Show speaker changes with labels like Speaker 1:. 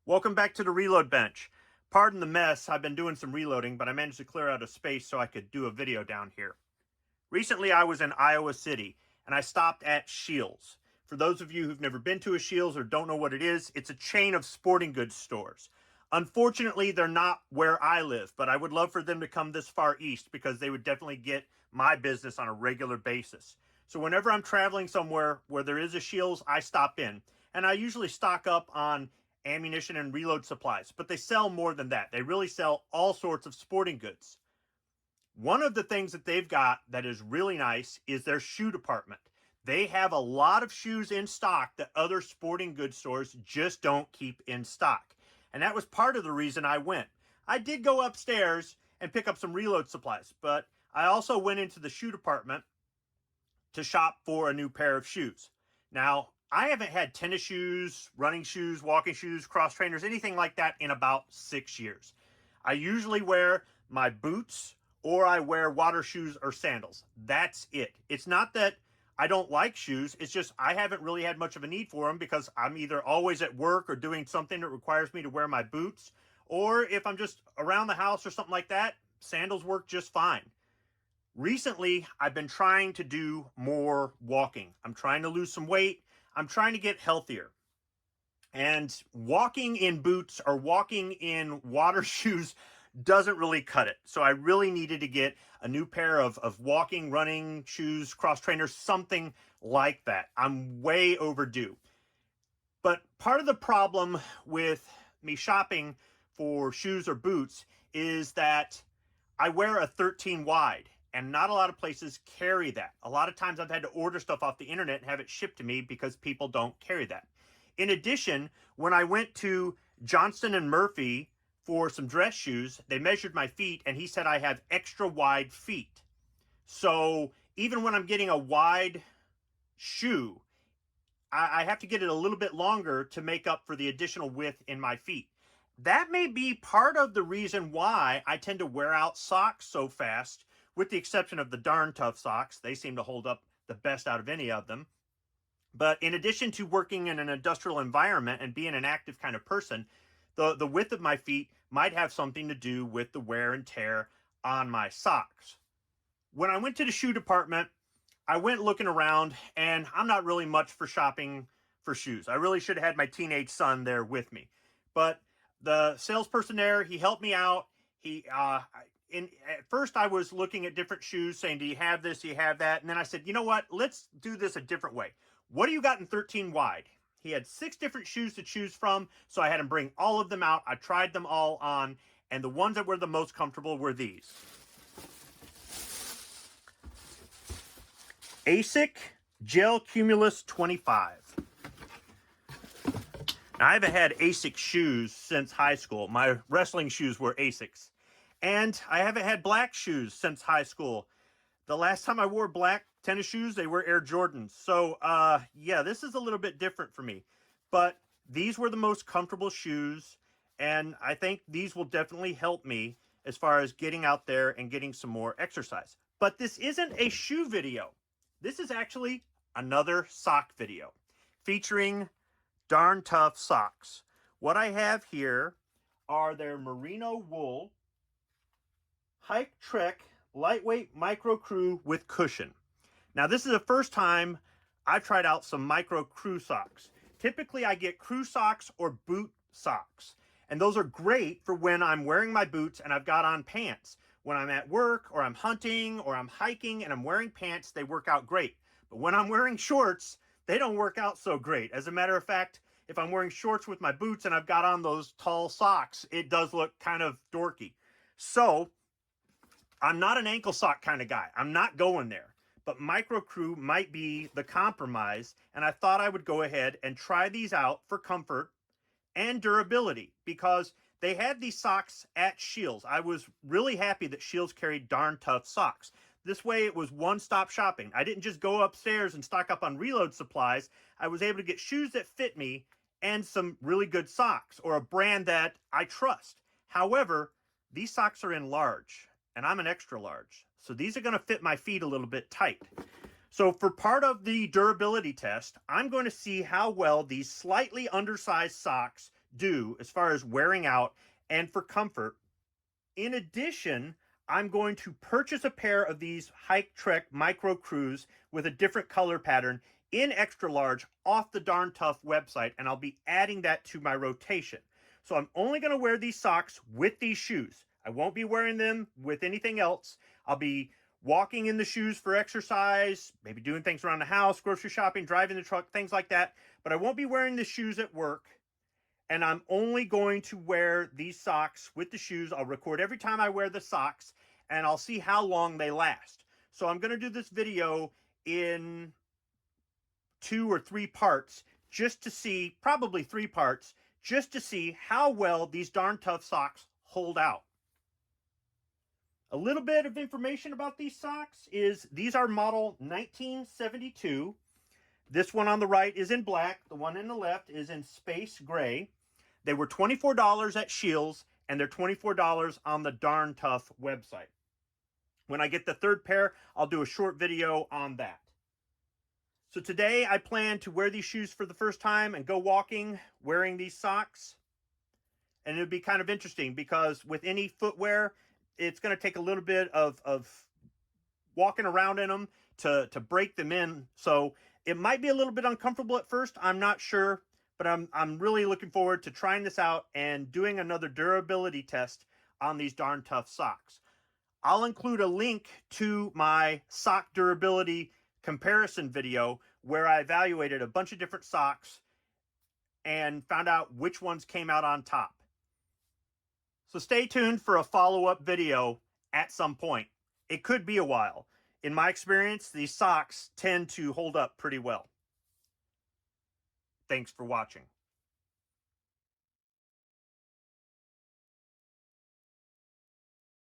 Speaker 1: Welcome back to the reload bench. Pardon the mess, I've been doing some reloading, but I managed to clear out a space so I could do a video down here. Recently I was in Iowa City and I stopped at Scheels. For those of you who've never been to a Scheels or don't know what it is, it's a chain of sporting goods stores. Unfortunately, they're not where I live, but I would love for them to come this far east because they would definitely get my business on a regular basis. So whenever I'm traveling somewhere where there is a Scheels, I stop in. And I usually stock up on ammunition and reload supplies, but they sell more than that. They really sell all sorts of sporting goods. One of the things that they've got that is really nice is their shoe department. They have a lot of shoes in stock that other sporting goods stores just don't keep in stock. And that was part of the reason I went. I did go upstairs and pick up some reload supplies, but I also went into the shoe department to shop for a new pair of shoes. Now, I haven't had tennis shoes, running shoes, walking shoes, cross trainers, anything like that in about 6 years. I usually wear my boots or I wear water shoes or sandals. That's it. It's not that I don't like shoes. It's just I haven't really had much of a need for them because I'm either always at work or doing something that requires me to wear my boots. Or if I'm just around the house or something like that, sandals work just fine. Recently, I've been trying to do more walking. I'm trying to lose some weight. I'm trying to get healthier. And walking in boots or walking in water shoes doesn't really cut it. So I really needed to get a new pair of walking, running shoes, cross trainers, something like that. I'm way overdue. But part of the problem with me shopping for shoes or boots is that I wear a 13 wide and not a lot of places carry that. A lot of times I've had to order stuff off the internet and have it shipped to me because people don't carry that. In addition, when I went to Johnston and Murphy for some dress shoes, they measured my feet and he said I have extra wide feet. So even when I'm getting a wide shoe, I have to get it a little bit longer to make up for the additional width in my feet. That may be part of the reason why I tend to wear out socks so fast, with the exception of the Darn Tough socks. They seem to hold up the best out of any of them. But in addition to working in an industrial environment and being an active kind of person, the width of my feet might have something to do with the wear and tear on my socks. When I went to the shoe department, I went looking around, and I'm not really much for shopping for shoes. I really should have had my teenage son there with me. But the salesperson there, he helped me out. At first I was looking at different shoes saying, do you have this? Do you have that? And then I said, you know what? Let's do this a different way. What do you got in 13 wide? He had 6 different shoes to choose from. So I had him bring all of them out. I tried them all on, and the ones that were the most comfortable were these. ASICS GEL-CUMULUS 25. Now, I haven't had ASICS shoes since high school. My wrestling shoes were ASICS. And I haven't had black shoes since high school. The last time I wore black tennis shoes, they were Air Jordans. So, yeah, this is a little bit different for me. But these were the most comfortable shoes, and I think these will definitely help me as far as getting out there and getting some more exercise. But this isn't a shoe video. This is actually another sock video featuring Darn Tough socks. What I have here are their merino wool Hike Trek lightweight micro crew with cushion. Now, this is the first time I've tried out some micro crew socks. Typically, I get crew socks or boot socks, and those are great for when I'm wearing my boots and I've got on pants. When I'm at work or I'm hunting or I'm hiking and I'm wearing pants, they work out great. But when I'm wearing shorts, they don't work out so great. As a matter of fact, if I'm wearing shorts with my boots and I've got on those tall socks, it does look kind of dorky. So I'm not an ankle sock kind of guy. I'm not going there. But micro crew might be the compromise, and I thought I would go ahead and try these out for comfort and durability because they had these socks at Scheels. I was really happy that Scheels carried Darn Tough socks. This way it was one-stop shopping. I didn't just go upstairs and stock up on reload supplies. I was able to get shoes that fit me and some really good socks, or a brand that I trust. However, these socks are in large, and I'm an extra large. So these are going to fit my feet a little bit tight. So for part of the durability test, I'm going to see how well these slightly undersized socks do as far as wearing out and for comfort. In addition, I'm going to purchase a pair of these Hike Trek Micro Crews with a different color pattern in extra large off the Darn Tough website, and I'll be adding that to my rotation. So I'm only going to wear these socks with these shoes. I won't be wearing them with anything else. I'll be walking in the shoes for exercise, maybe doing things around the house, grocery shopping, driving the truck, things like that. But I won't be wearing the shoes at work. And I'm only going to wear these socks with the shoes. I'll record every time I wear the socks, and I'll see how long they last. So I'm going to do this video in 2 or 3 parts, just to see, probably 3 parts, just to see how well these Darn Tough socks hold out. A little bit of information about these socks is these are model 1972. This one on the right is in black. The one in the left is in space gray. They were $24 at Scheels, and they're $24 on the Darn Tough website. When I get the third pair, I'll do a short video on that. So today I plan to wear these shoes for the first time and go walking wearing these socks. And it would be kind of interesting because with any footwear, it's going to take a little bit of walking around in them to break them in. So it might be a little bit uncomfortable at first. I'm not sure, but I'm really looking forward to trying this out and doing another durability test on these Darn Tough socks. I'll include a link to my sock durability comparison video where I evaluated a bunch of different socks and found out which ones came out on top. So stay tuned for a follow-up video at some point. It could be a while. In my experience, these socks tend to hold up pretty well. Thanks for watching.